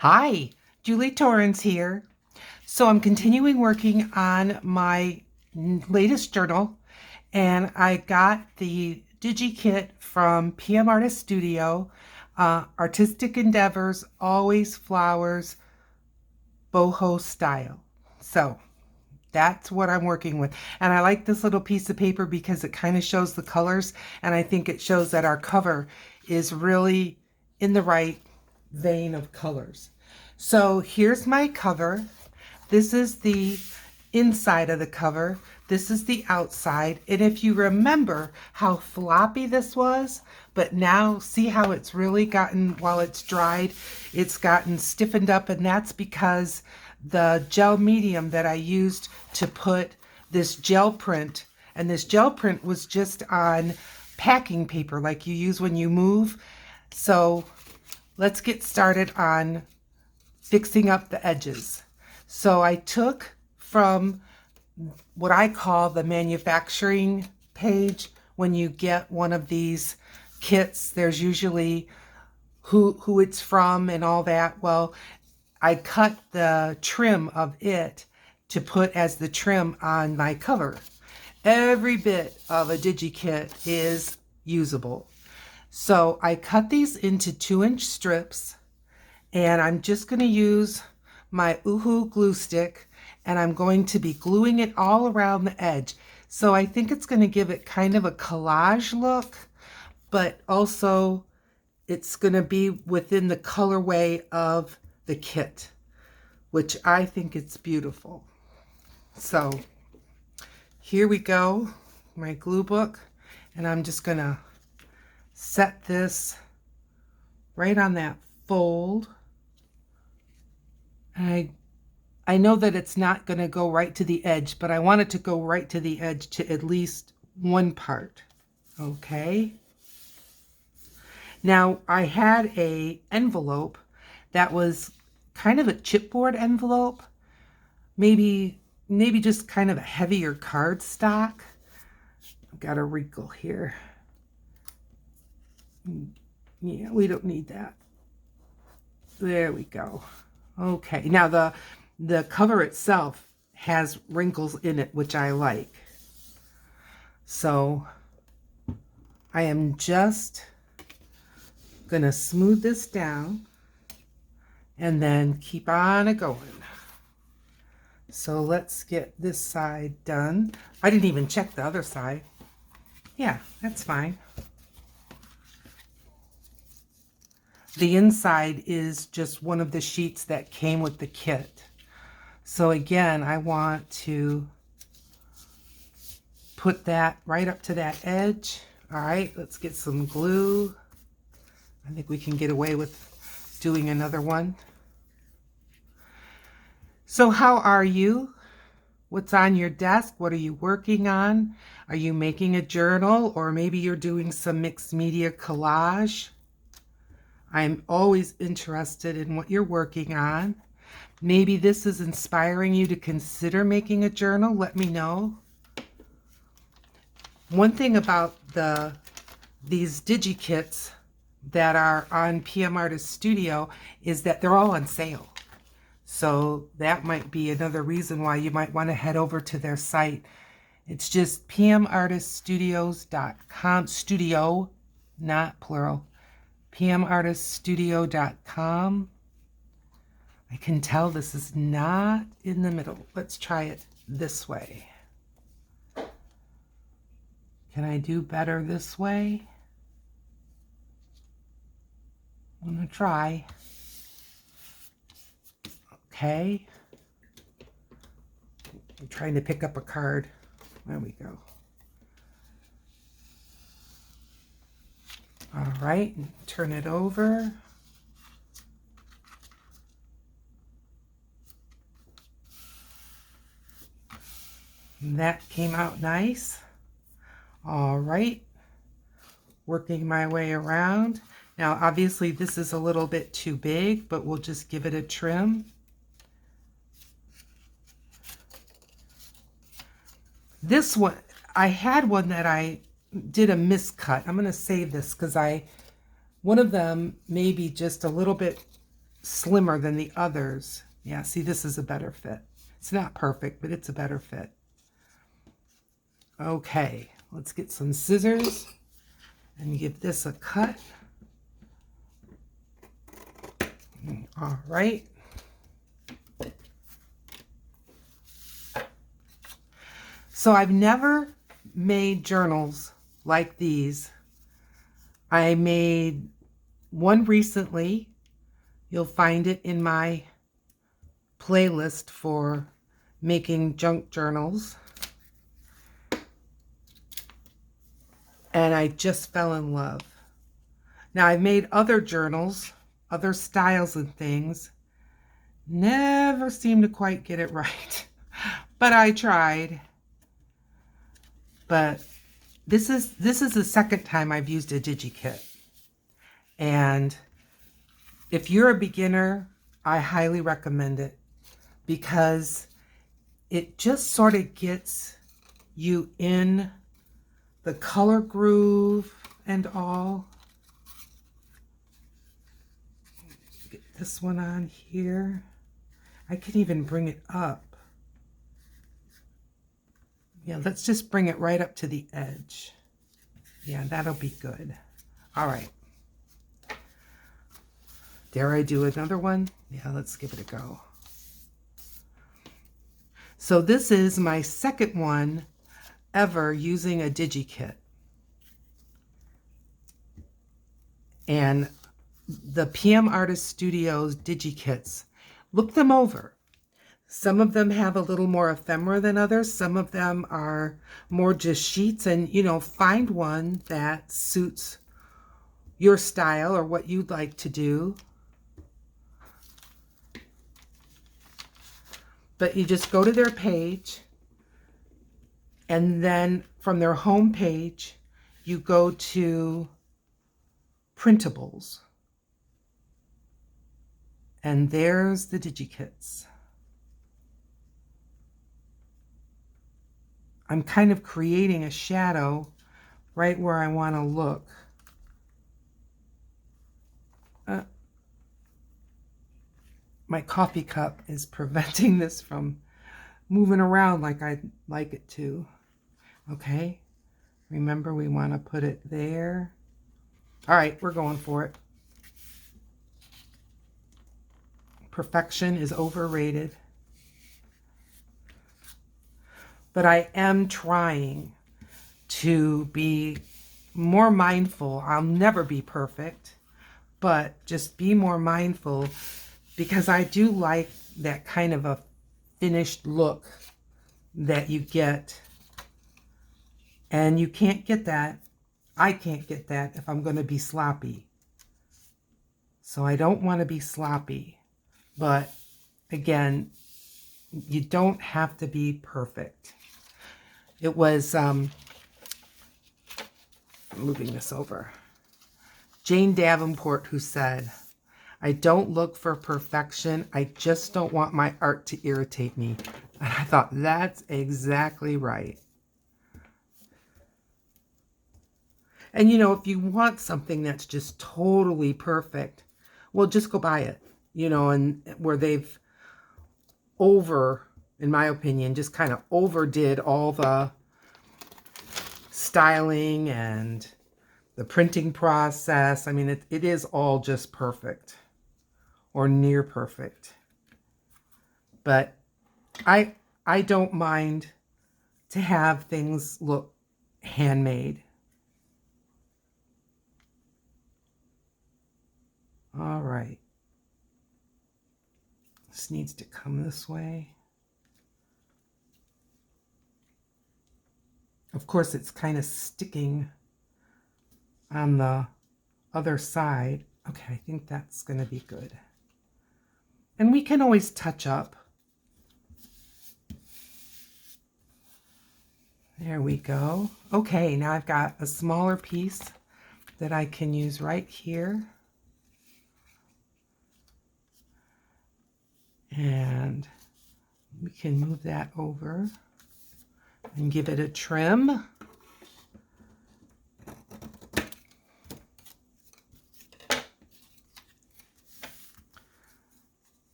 Hi, Julie Torrance here. So I'm continuing working on my latest journal, and I got the DigiKit from PM Artist Studio, Artistic Endeavors, Always Flowers, Boho Style. So that's what I'm working with. And I like this little piece of paper because it kind of shows the colors, and I think it shows that our cover is really in the right vein of colors. So here's my cover. This is the inside of the cover. This is the outside. And if you remember how floppy this was, but now see how it's really gotten, while it's dried, it's gotten stiffened up, and that's because the gel medium that I used to put this gel print, and this gel print was just on packing paper like you use when you move. So let's get started on fixing up the edges. So I took from what I call the manufacturing page. When you get one of these kits, there's usually who it's from and all that. Well, I cut the trim of it to put as the trim on my cover. Every bit of a DigiKit is usable. So I cut these into 2-inch strips, and I'm just going to use my Uhu glue stick, and I'm going to be gluing it all around the edge. So I think it's going to give it kind of a collage look, but also it's going to be within the colorway of the kit, which I think it's beautiful. So here we go, my glue book, and I'm just going to set this right on that fold. I know that it's not going to go right to the edge, but I want it to go right to the edge to at least one part. Okay. Now I had a envelope that was kind of a chipboard envelope, maybe just kind of a heavier cardstock. I've got a wrinkle here. Yeah, we don't need that. There we go. Okay, now the cover itself has wrinkles in it, which I like. So I am just gonna smooth this down and then keep on going. So let's get this side done. I didn't even check the other side. Yeah, that's fine. The inside is just one of the sheets that came with the kit. So again, I want to put that right up to that edge. All right, let's get some glue. I think we can get away with doing another one. So how are you? What's on your desk? What are you working on? Are you making a journal, or maybe you're doing some mixed media collage? I'm always interested in what you're working on. Maybe this is inspiring you to consider making a journal. Let me know. One thing about these DigiKits that are on PM Artist Studio is that they're all on sale. So that might be another reason why you might want to head over to their site. It's just pmartiststudios.com, studio, not plural, pmartiststudio.com. I can tell this is not in the middle. Let's try it this way. Can I do better this way? I'm gonna try. Okay. I'm trying to pick up a card. There we go. All right, turn it over. And that came out nice. All right, working my way around. Now, obviously this is a little bit too big, but we'll just give it a trim. This one, I had one that I did a miscut. I'm going to save this because one of them may be just a little bit slimmer than the others. Yeah, see, this is a better fit. It's not perfect, but it's a better fit. Okay, let's get some scissors and give this a cut. All right. So I've never made journals like these. I made one recently. You'll find it in my playlist for making junk journals. And I just fell in love. Now, I've made other journals, other styles and things. Never seem to quite get it right. But I tried. But this is the second time I've used a DigiKit. And if you're a beginner, I highly recommend it because it just sort of gets you in the color groove and all. Get this one on here. I can even bring it up. Yeah, let's just bring it right up to the edge. Yeah, that'll be good. All right. Dare I do another one? Yeah, let's give it a go. So this is my second one ever using a DigiKit. And the PM Artist Studios DigiKits, look them over. Some of them have a little more ephemera than others. Some of them are more just sheets, and find one that suits your style or what you'd like to do. But you just go to their page, and then from their home page, you go to printables. And there's the DigiKits. I'm kind of creating a shadow right where I want to look. My coffee cup is preventing this from moving around like I'd like it to. Okay, remember we want to put it there. All right, we're going for it. Perfection is overrated. But I am trying to be more mindful. I'll never be perfect, but just be more mindful because I do like that kind of a finished look that you get. And you can't get that. I can't get that if I'm going to be sloppy. So I don't want to be sloppy. But again, you don't have to be perfect. It was, I'm moving this over, Jane Davenport who said, "I don't look for perfection. I just don't want my art to irritate me." And I thought, that's exactly right. And if you want something that's just totally perfect, well, just go buy it, and where they've in my opinion, just kind of overdid all the styling and the printing process. I mean, it is all just perfect or near perfect. But I don't mind to have things look handmade. All right. This needs to come this way. Of course, it's kind of sticking on the other side. Okay, I think that's going to be good. And we can always touch up. There we go. Okay, now I've got a smaller piece that I can use right here. And we can move that over and give it a trim.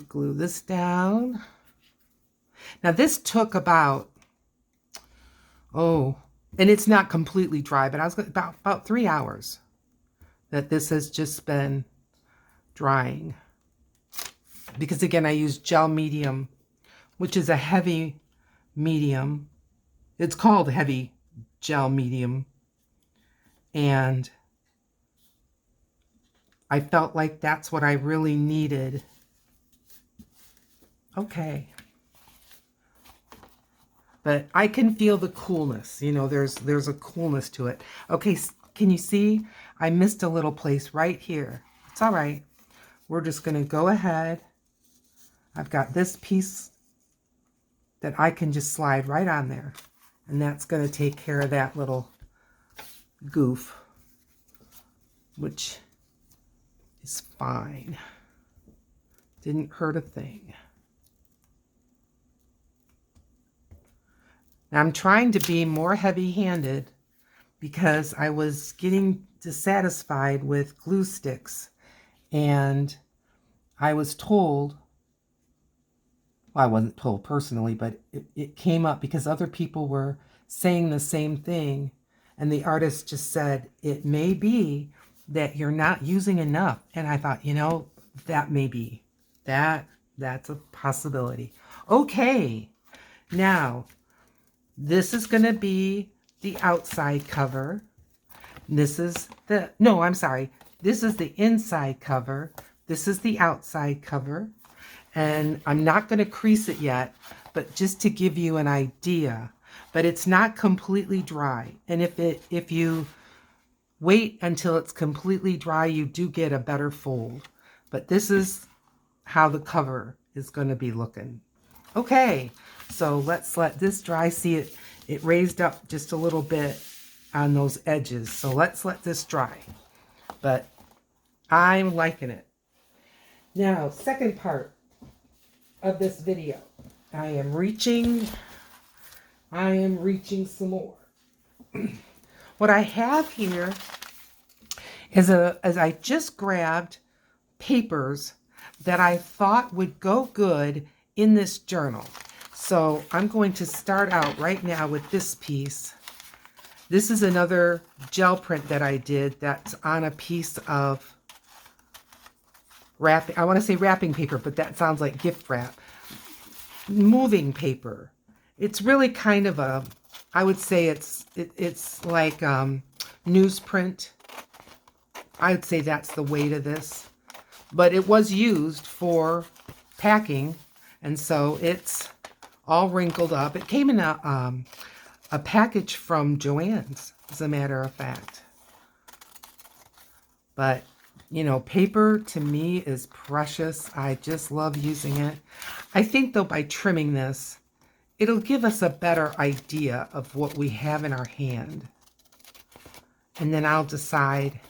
glue this down. Now this took about, and it's not completely dry, but I was about 3 hours that this has just been drying. Because again, I use gel medium, which is a heavy medium. It's called heavy gel medium. And I felt like that's what I really needed. Okay. But I can feel the coolness. You know, there's a coolness to it. Okay, can you see? I missed a little place right here. It's all right. We're just going to go ahead. I've got this piece that I can just slide right on there. And that's going to take care of that little goof, which is fine. Didn't hurt a thing. Now I'm trying to be more heavy-handed because I was getting dissatisfied with glue sticks, and I was told, well, I wasn't told personally, but it came up because other people were saying the same thing, and the artist just said, it may be that you're not using enough. And I thought, you know, that may be. That's a possibility. Okay, now this is going to be the outside cover. This is the, no, I'm sorry. This is the inside cover. This is the outside cover. And I'm not going to crease it yet, but just to give you an idea. But it's not completely dry. And if you wait until it's completely dry, you do get a better fold. But this is how the cover is going to be looking. Okay, so let's let this dry. See, it raised up just a little bit on those edges. So let's let this dry. But I'm liking it. Now, second part of this video. I am reaching some more. What I have here is I just grabbed papers that I thought would go good in this journal. So I'm going to start out right now with this piece. This is another gel print that I did that's on a piece of wrapping. I want to say wrapping paper, but that sounds like gift wrap. Moving paper. It's really kind of a, I would say it's like newsprint. I would say that's the weight of this. But it was used for packing, and so it's all wrinkled up. It came in a package from Joann's, as a matter of fact. But, you know, paper to me is precious. I just love using it. I think, though, by trimming this, it'll give us a better idea of what we have in our hand. And then I'll decide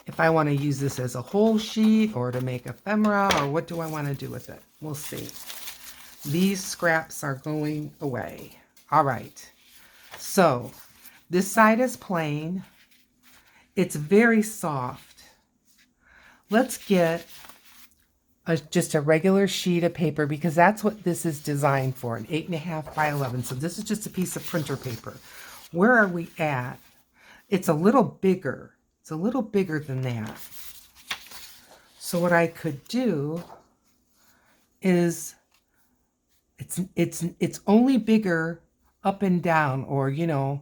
if I want to use this as a whole sheet or to make ephemera, or what do I want to do with it. We'll see. These scraps are going away. All right. So this side is plain. It's very soft. Let's get just a regular sheet of paper, because that's what this is designed for, an 8.5 by 11. So this is just a piece of printer paper. Where are we at? It's a little bigger. It's a little bigger than that. So what I could do is, it's only bigger up and down, or, you know,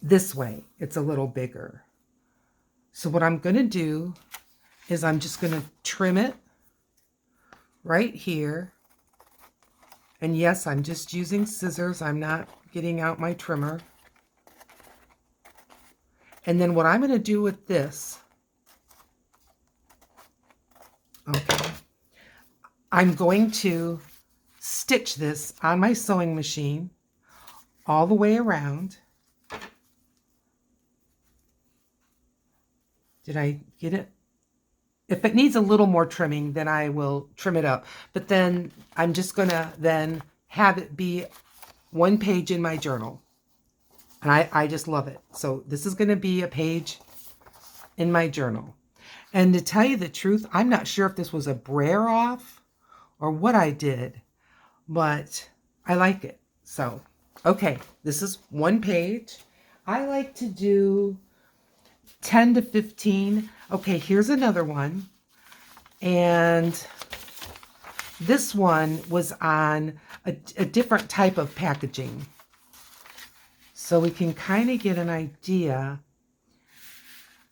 this way. It's a little bigger. So what I'm going to do is I'm just going to trim it right here. And yes, I'm just using scissors. I'm not getting out my trimmer. And then what I'm going to do with this, okay, I'm going to stitch this on my sewing machine all the way around. Did I get it? If it needs a little more trimming, then I will trim it up. But then I'm just going to then have it be one page in my journal. And I just love it. So this is going to be a page in my journal. And to tell you the truth, I'm not sure if this was a brayer off or what I did, but I like it. So, okay, this is one page. I like to do 10 to 15. Okay, here's another one. And this one was on a different type of packaging. So we can kind of get an idea.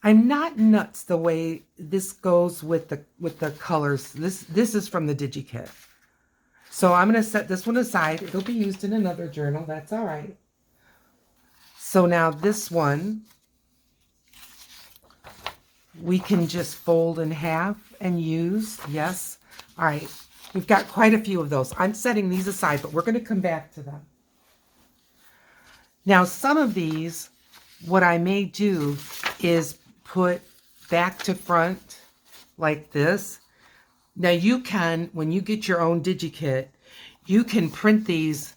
I'm not nuts the way this goes with the colors. This is from the DigiKit. So I'm going to set this one aside. It'll be used in another journal. That's all right. So now this one, we can just fold in half and use. Yes. All right. We've got quite a few of those. I'm setting these aside, but we're going to come back to them. Now, some of these, what I may do is put back to front like this. Now you can, when you get your own DigiKit, you can print these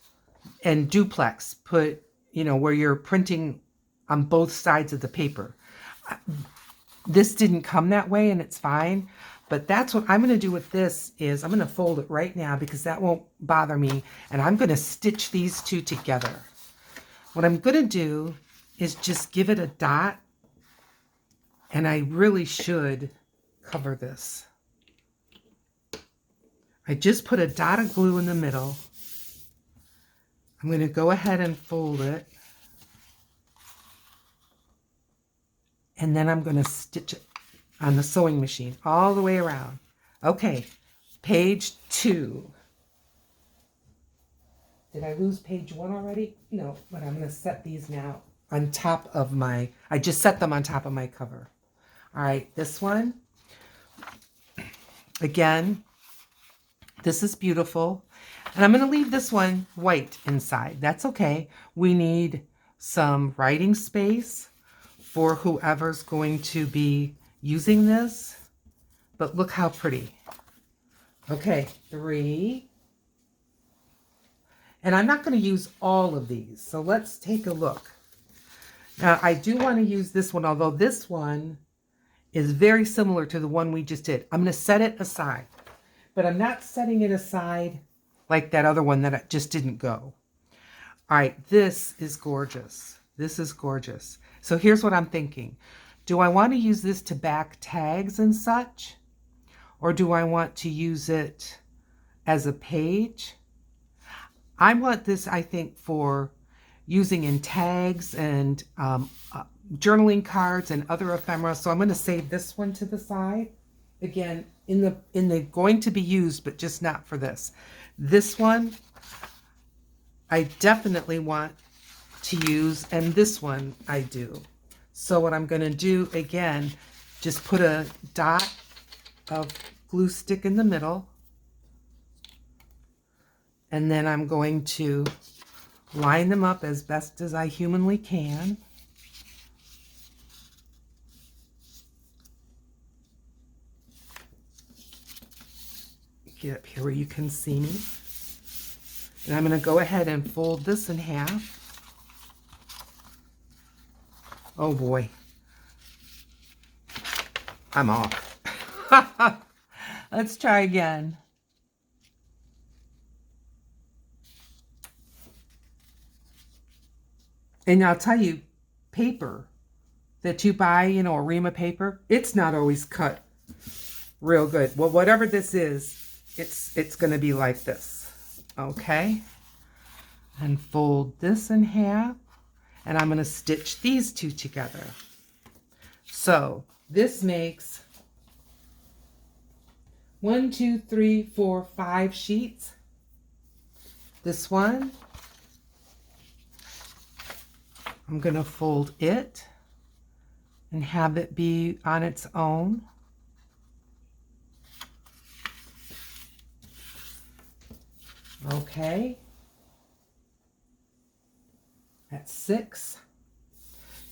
and duplex, put, where you're printing on both sides of the paper. This didn't come that way and it's fine, but that's what I'm going to do with this is I'm going to fold it right now because that won't bother me, and I'm going to stitch these two together. What I'm going to do is just give it a dot, and I really should cover this. I just put a dot of glue in the middle. I'm going to go ahead and fold it. And then I'm going to stitch it on the sewing machine all the way around. Okay, page 2. Did I lose page 1 already? No, but I'm going to set these now on top of I just set them on top of my cover. All right, this one. Again, this is beautiful. And I'm going to leave this one white inside. That's okay. We need some writing space for whoever's going to be using this. But look how pretty. Okay, 3. And I'm not going to use all of these. So let's take a look. Now, I do want to use this one, although this one is very similar to the one we just did. I'm going to set it aside. But I'm not setting it aside like that other one that just didn't go. All right, this is gorgeous. This is gorgeous. So here's what I'm thinking. Do I want to use this to back tags and such? Or do I want to use it as a page? I want this, I think, for using in tags and journaling cards and other ephemera. So I'm going to save this one to the side. Again, in the going to be used, but just not for this. This one, I definitely want to use, and this one I do. So what I'm going to do, again, just put a dot of glue stick in the middle. And then I'm going to line them up as best as I humanly can. Get up here where you can see me. And I'm going to go ahead and fold this in half. Oh boy. I'm off. Let's try again. And I'll tell you, paper that you buy, Arima paper, it's not always cut real good. Well, whatever this is, it's going to be like this. Okay? And fold this in half. And I'm going to stitch these two together. So this makes 1, 2, 3, 4, 5 sheets. This one, I'm going to fold it and have it be on its own. Okay. That's 6.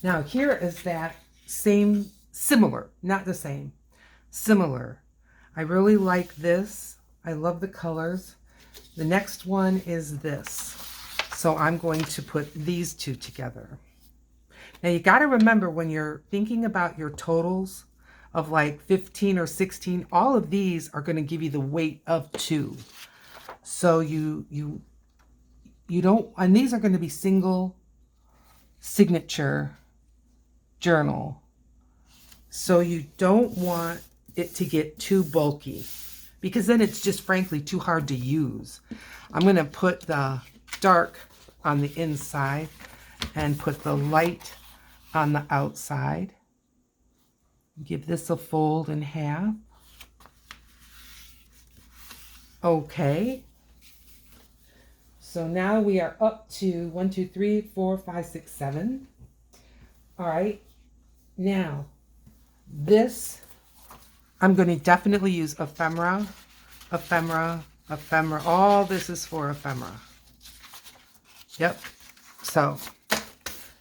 Now here is that similar, not the same, similar. I really like this. I love the colors. The next one is this. So I'm going to put these two together. Now you got to remember when you're thinking about your totals of like 15 or 16. All of these are going to give you the weight of 2. So you don't, and these are going to be single signature journal. So you don't want it to get too bulky, because then it's just frankly too hard to use. I'm going to put the dark on the inside and put the light on the outside. Give this a fold in half. Okay. So now we are up to 1, 2, 3, 4, 5, 6, 7. All right. Now, this, I'm going to definitely use ephemera, ephemera, ephemera. All this is for ephemera. Yep. So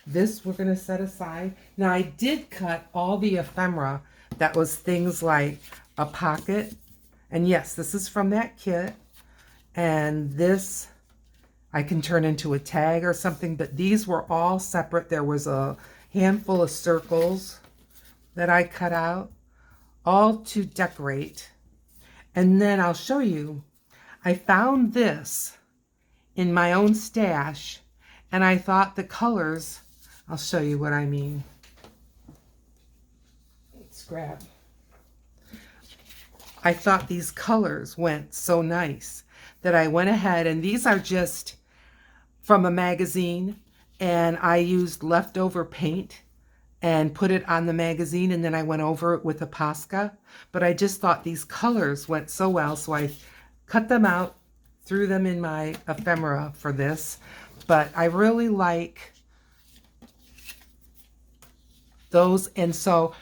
this we're going to set aside. Now I did cut all the ephemera that was things like a pocket. And yes, this is from that kit. And this I can turn into a tag or something. But these were all separate. There was a handful of circles that I cut out, all to decorate. And then I'll show you, I found this in my own stash, and I thought the colors, I'll show you what I mean. Let's grab. I thought these colors went so nice that I went ahead, and these are just from a magazine, and I used leftover paint and put it on the magazine, and then I went over it with a Posca. But I just thought these colors went so well, so I cut them out, threw them in my ephemera for this. But I really like those. And so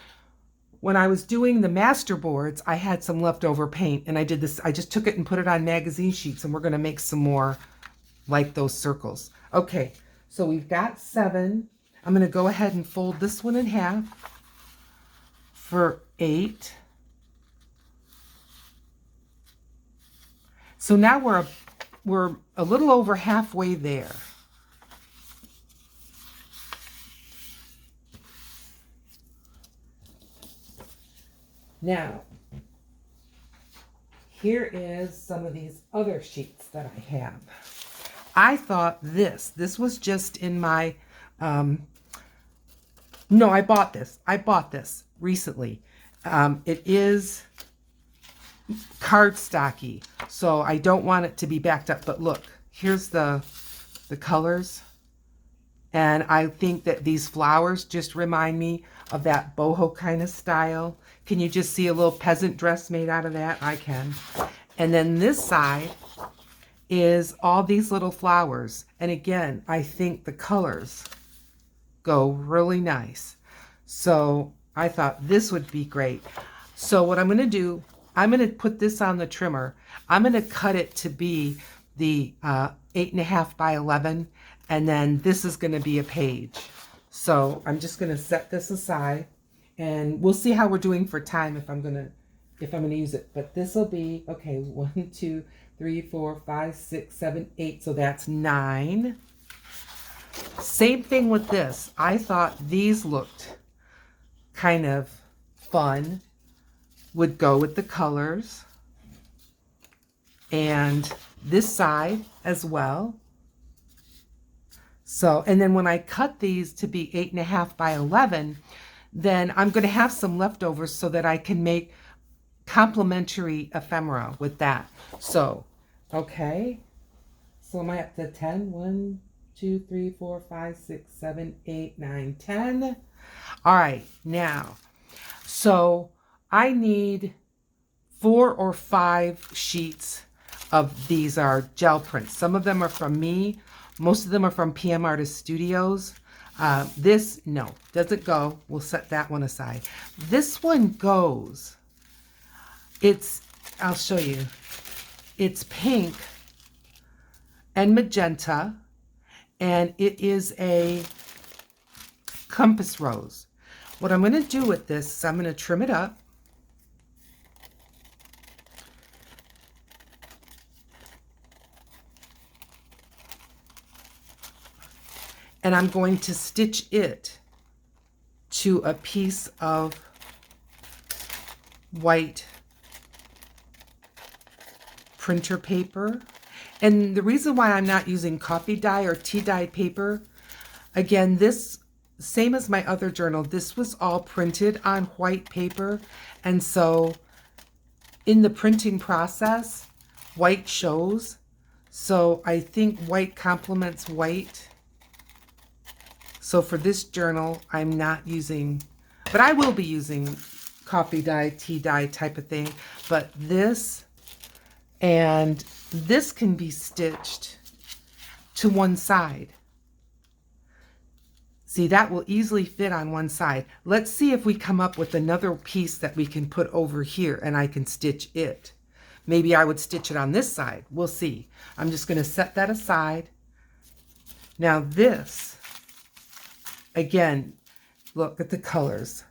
when I was doing the master boards, I had some leftover paint, and I did this. I just took it and put it on magazine sheets, and we're going to make some more like those circles. Okay, so we've got 7. I'm going to go ahead and fold this one in half for 8. So now we're a little over halfway there. Now, here is some of these other sheets that I have. I thought this was just in my, no, I bought this. I bought this recently. It is cardstocky, so I don't want it to be backed up. But look, here's the colors. And I think that these flowers just remind me of that boho kind of style. Can you just see a little peasant dress made out of that? I can. And then this side is all these little flowers. And again, I think the colors go really nice. So I thought this would be great. So what I'm going to do, I'm going to put this on the trimmer. I'm going to cut it to be the 8.5 by 11. And then this is going to be a page. So I'm just going to set this aside, and we'll see how we're doing for time if I'm going to use it. But this will be, okay, 1, 2, 3, 4, 5, 6, 7, 8. So that's 9. Same thing with this. I thought these looked kind of fun, would go with the colors. And this side as well. So, and then when I cut these to be 8.5 by 11, then I'm going to have some leftovers so that I can make complementary ephemera with that. So, okay. So am I up to 10? 1, 2, 3, 4, 5, 6, 7, 8, 9, 10. All right, now, so I need 4 or 5 sheets of these are gel prints. Some of them are from me. Most of them are from PM Artist Studios. This, no, doesn't go. We'll set that one aside. This one goes. I'll show you. It's pink and magenta, and it is a compass rose. What I'm going to do with this is I'm going to trim it up. And I'm going to stitch it to a piece of white printer paper. And the reason why I'm not using coffee dye or tea dye paper, again, this, same as my other journal, this was all printed on white paper. And so in the printing process, white shows. So I think white complements white. So for this journal, I'm not using, but I will be using coffee dye, tea dye type of thing. But this and this can be stitched to one side. See, that will easily fit on one side. Let's see if we come up with another piece that we can put over here and I can stitch it. Maybe I would stitch it on this side. We'll see. I'm just going to set that aside. Now this, again, look at the colors.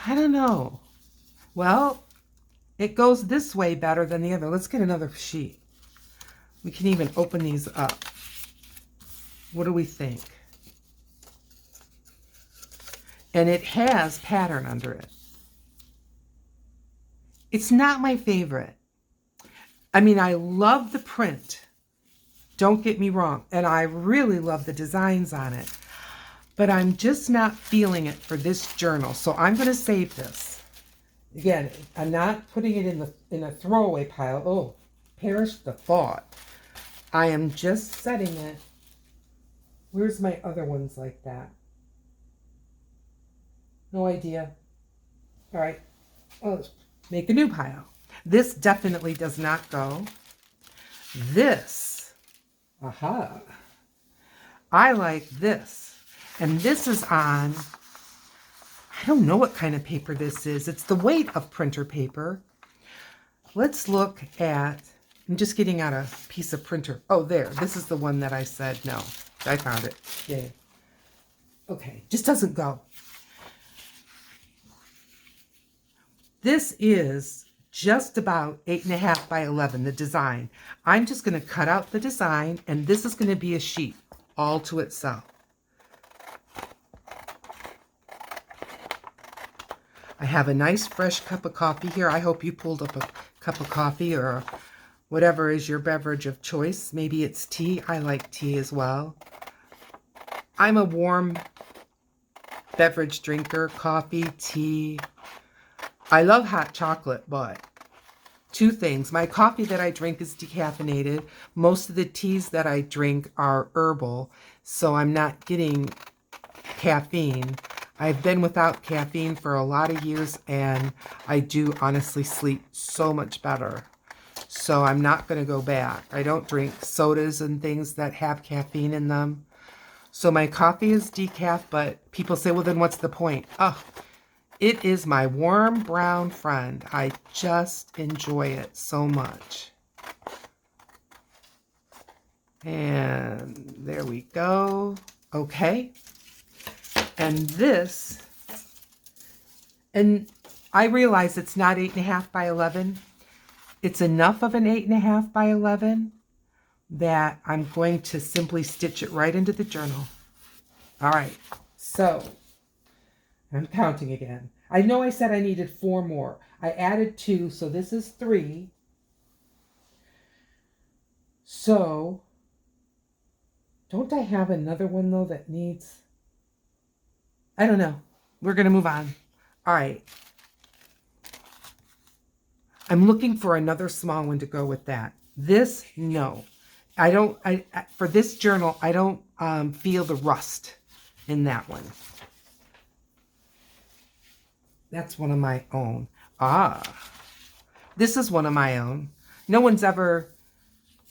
I don't know. Well, it goes this way better than the other. Let's get another sheet. We can even open these up. What do we think? And it has pattern under it. It's not my favorite. I mean, I love the print. Don't get me wrong. And I really love the designs on it. But I'm just not feeling it for this journal. So I'm going to save this. Again, I'm not putting it in a throwaway pile. Oh, perish the thought. I am just setting it. Where's my other ones like that? No idea. All right. Oh, make a new pile. This definitely does not go. This. Aha. I like this. And this is on, I don't know what kind of paper this is. It's the weight of printer paper. Let's look at, I'm just getting out a piece of printer. Oh, there. This is the one that I said no. I found it. Yay. Okay. Just doesn't go. This is just about 8.5 by 11, the design. I'm just going to cut out the design, and this is going to be a sheet all to itself. I have a nice fresh cup of coffee here. I hope you pulled up a cup of coffee or whatever is your beverage of choice. Maybe it's tea. I like tea as well. I'm a warm beverage drinker, coffee, tea. I love hot chocolate, but two things. My coffee that I drink is decaffeinated. Most of the teas that I drink are herbal, so I'm not getting caffeine. I've been without caffeine for a lot of years, and I do honestly sleep so much better. So I'm not going to go back. I don't drink sodas and things that have caffeine in them. So my coffee is decaf, but people say, well, then what's the point? Oh, it is my warm brown friend. I just enjoy it so much. And there we go. Okay. And this, and I realize it's not 8.5 by 11. It's enough of an 8.5 by 11 that I'm going to simply stitch it right into the journal. All right, so I'm counting again. I know I said I needed 4 more. I added 2, so this is 3. So, don't I have another one though that needs, I don't know. We're going to move on. All right. I'm looking for another small one to go with that. This, no. I don't, for this journal, I don't feel the rust in that one. That's one of my own. Ah, this is one of my own. No one's ever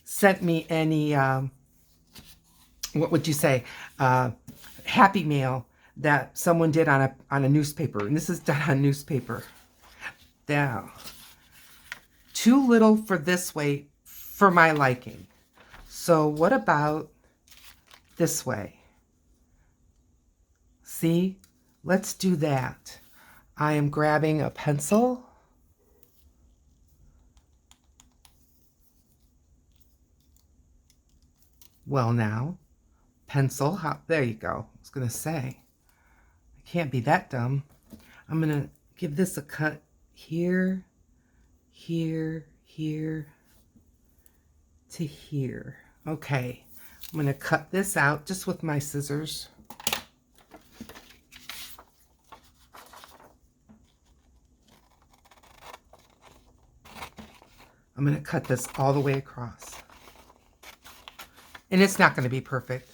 sent me any, what would you say, happy mail that someone did on a newspaper. And this is done on newspaper. Now, too little for this way for my liking. So what about this way? See, let's do that. I am grabbing a pencil. Well now, pencil, there you go. I was going to say, I can't be that dumb. I'm going to give this a cut here, here, here, to here. Okay, I'm going to cut this out just with my scissors. I'm going to cut this all the way across. And it's not going to be perfect.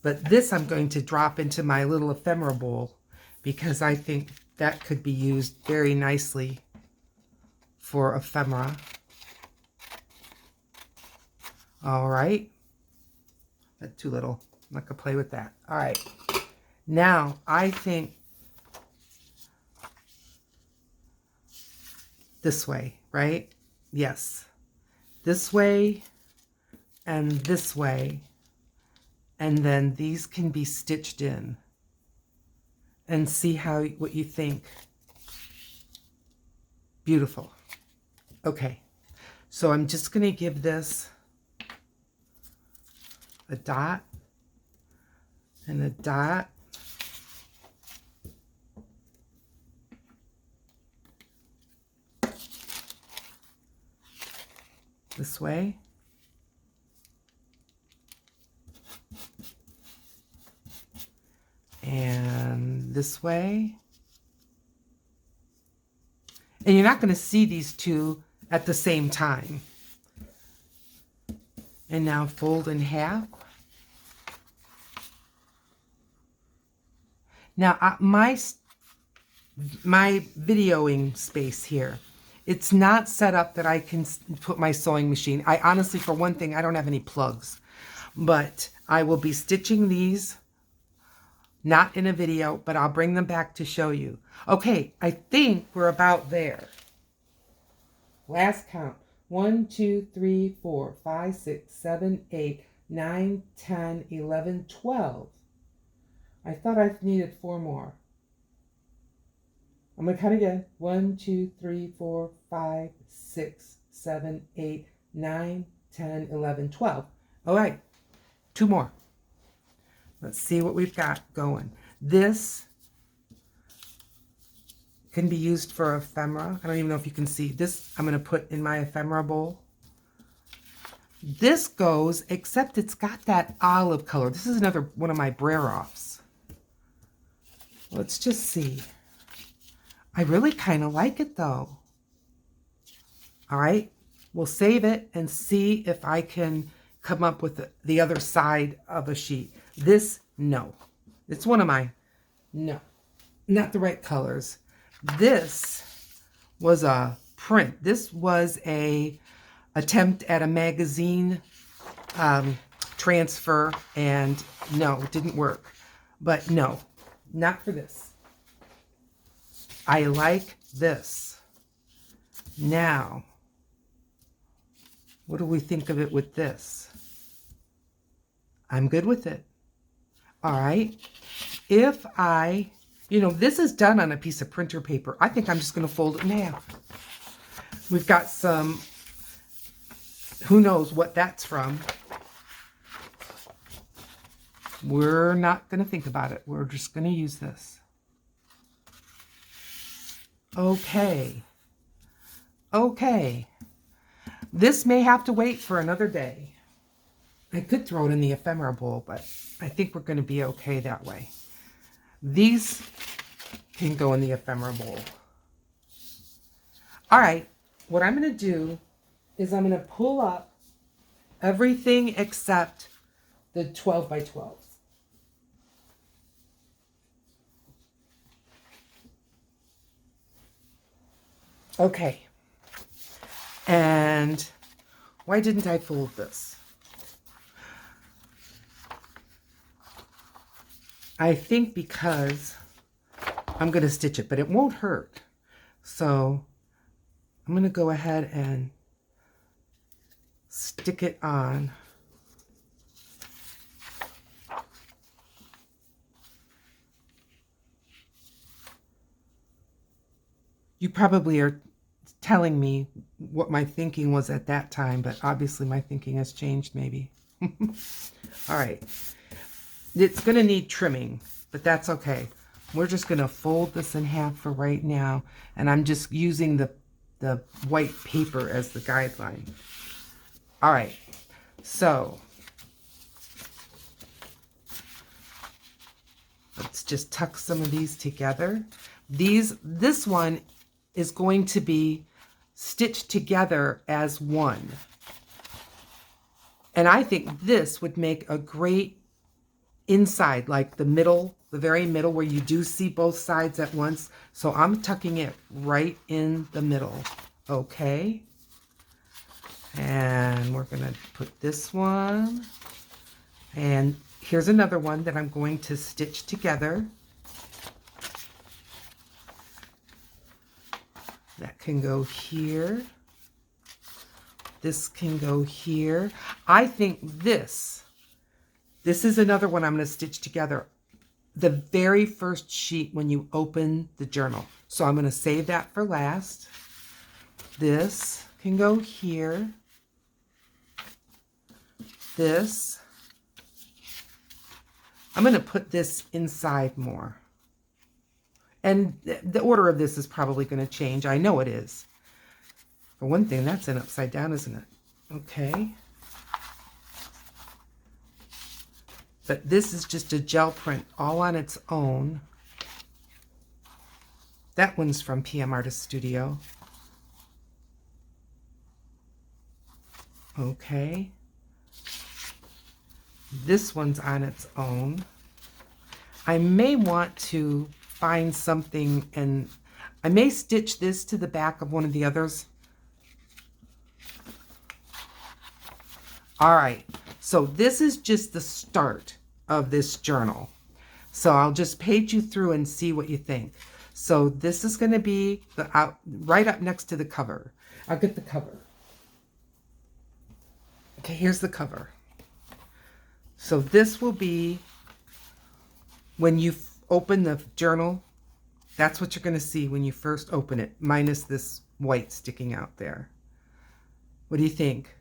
But this I'm going to drop into my little ephemera bowl because I think that could be used very nicely for ephemera. All right. That's too little. I'm not going to play with that. All right. Now, I think this way, right? Yes. This way and this way. And then these can be stitched in. And see what you think. Beautiful. Okay. So I'm just going to give this a dot and a dot. This way. And this way. And you're not going to see these two at the same time. And now fold in half. Now my videoing space here, it's not set up that I can put my sewing machine. I honestly, for one thing, I don't have any plugs. But I will be stitching these, not in a video, but I'll bring them back to show you. Okay, I think we're about there. Last count. 1, 2, 3, 4, 5, 6, 7, 8, 9, 10, 11, 12. I thought I needed 4 more. I'm going to count again. 1, 2, 3, 4, 5, 6, 7, 8, 9, 10, 11, 12. All right, 2 more. Let's see what we've got going. This can be used for ephemera. I don't even know if you can see. This I'm going to put in my ephemera bowl. This goes, except it's got that olive color. This is another one of my Brer-Offs. Let's just see. I really kind of like it though. All right, we'll save it and see if I can come up with the other side of a sheet. This, no. It's one of my, no, not the right colors. This was a print. This was a attempt at a magazine transfer, and no, it didn't work. But no, not for this. I like this. Now, what do we think of it with this? I'm good with it. All right. If I, this is done on a piece of printer paper. I think I'm just going to fold it in half. We've got some, who knows what that's from. We're not going to think about it. We're just going to use this. Okay. Okay. This may have to wait for another day. I could throw it in the ephemera bowl, but I think we're going to be okay that way. These can go in the ephemera bowl. All right, what I'm going to do is I'm going to pull up everything except the 12 by 12s. Okay. And why didn't I fold this? I think because I'm going to stitch it, but it won't hurt. So I'm going to go ahead and stick it on. You probably are telling me what my thinking was at that time, but obviously my thinking has changed maybe. All right. It's going to need trimming, but that's okay. we're just going to fold this in half for right now. And I'm just using the white paper as the guideline. All right, so let's just tuck some of these together. This one is going to be stitched together as one. And I think this would make a great inside, like the middle, the very middle where you do see both sides at once. So I'm tucking it right in the middle, okay? And we're gonna put this one, and here's another one that I'm going to stitch together. That can go here. This can go here. I think this is another one I'm going to stitch together the very first sheet when you open the journal. So I'm going to save that for last. This can go here. This. I'm going to put this inside more. And the order of this is probably going to change. I know it is. For one thing, that's an upside down, isn't it? Okay. But this is just a gel print all on its own. That one's from PM Artist Studio. Okay. This one's on its own. I may want to find something, and I may stitch this to the back of one of the others. All right, so this is just the start of this journal. So I'll just page you through and see what you think. So this is going to be right up next to the cover. I'll get the cover. Okay, here's the cover. So this will be when you open the journal. That's what you're going to see when you first open it, minus this white sticking out there. What do you think?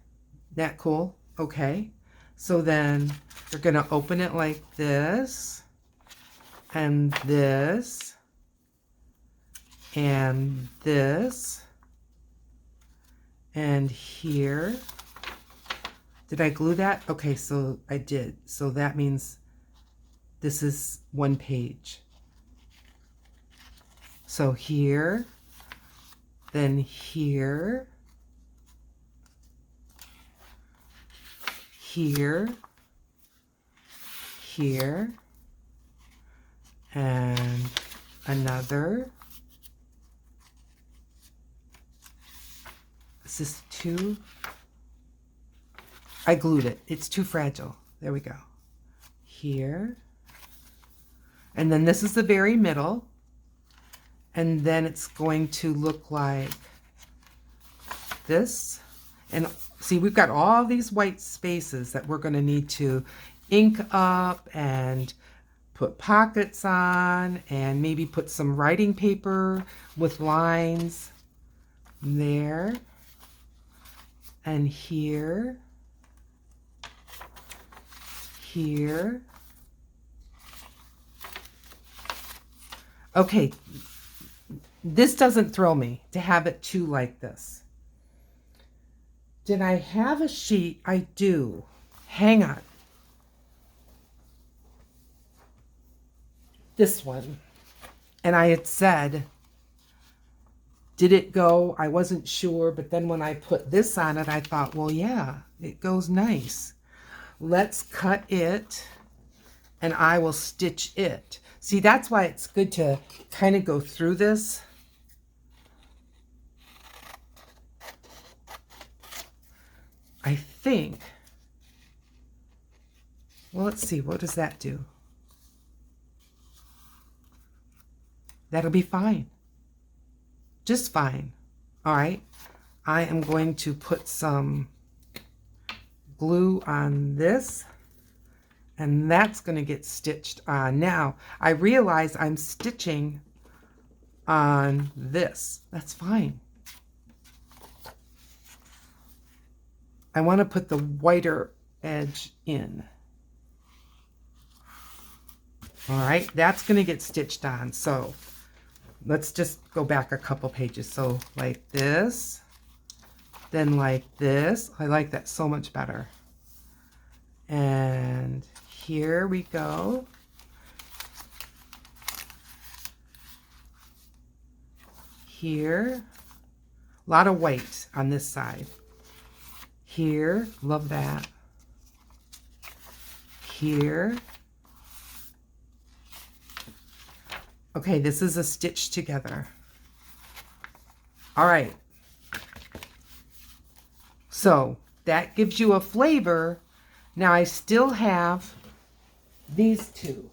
That cool? Okay. So then you're going to open it like this, and this, and this, and here. Did I glue that? Okay, so I did. So that means this is one page. So here, then here, here, here, and another. This is two. I glued it. It's too fragile. There we go. Here. And then this is the very middle. And then it's going to look like this. And see, we've got all these white spaces that we're going to need to ink up and put pockets on, and maybe put some writing paper with lines there and here. Here. Okay, this doesn't thrill me to have it too like this. Did I have a sheet? I do. Hang on. This one. And I had said, did it go? I wasn't sure, but then when I put this on it, I thought, well, yeah, it goes nice. Let's cut it, and I will stitch it. See, that's why it's good to kind of go through this. I think, well, let's see, what does that do? That'll be fine. Just fine. All right. I am going to put some glue on this, and that's going to get stitched on. Now, I realize I'm stitching on this. That's fine. I want to put the whiter edge in. All right, that's going to get stitched on. So let's just go back a couple pages. So like this, then like this. I like that so much better. And here we go. Here, a lot of white on this side. Here, love that. Here. Okay, this is a stitch together. All right. So that gives you a flavor. Now I still have these two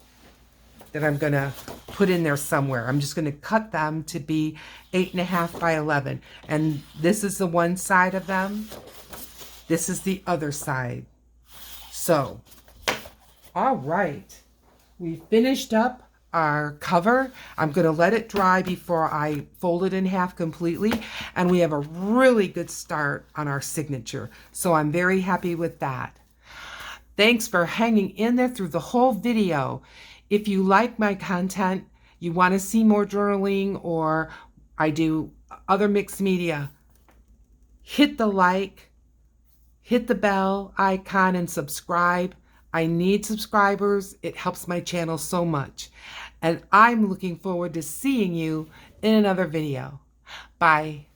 that I'm gonna put in there somewhere. I'm just gonna cut them to be 8.5 by 11. And this is the one side of them. This is the other side. So, all right. We finished up our cover. I'm going to let it dry before I fold it in half completely. And we have a really good start on our signature. So I'm very happy with that. Thanks for hanging in there through the whole video. If you like my content, you want to see more journaling, or I do other mixed media, hit the like, hit the bell icon, and subscribe. I need subscribers. It helps my channel so much. And I'm looking forward to seeing you in another video. Bye.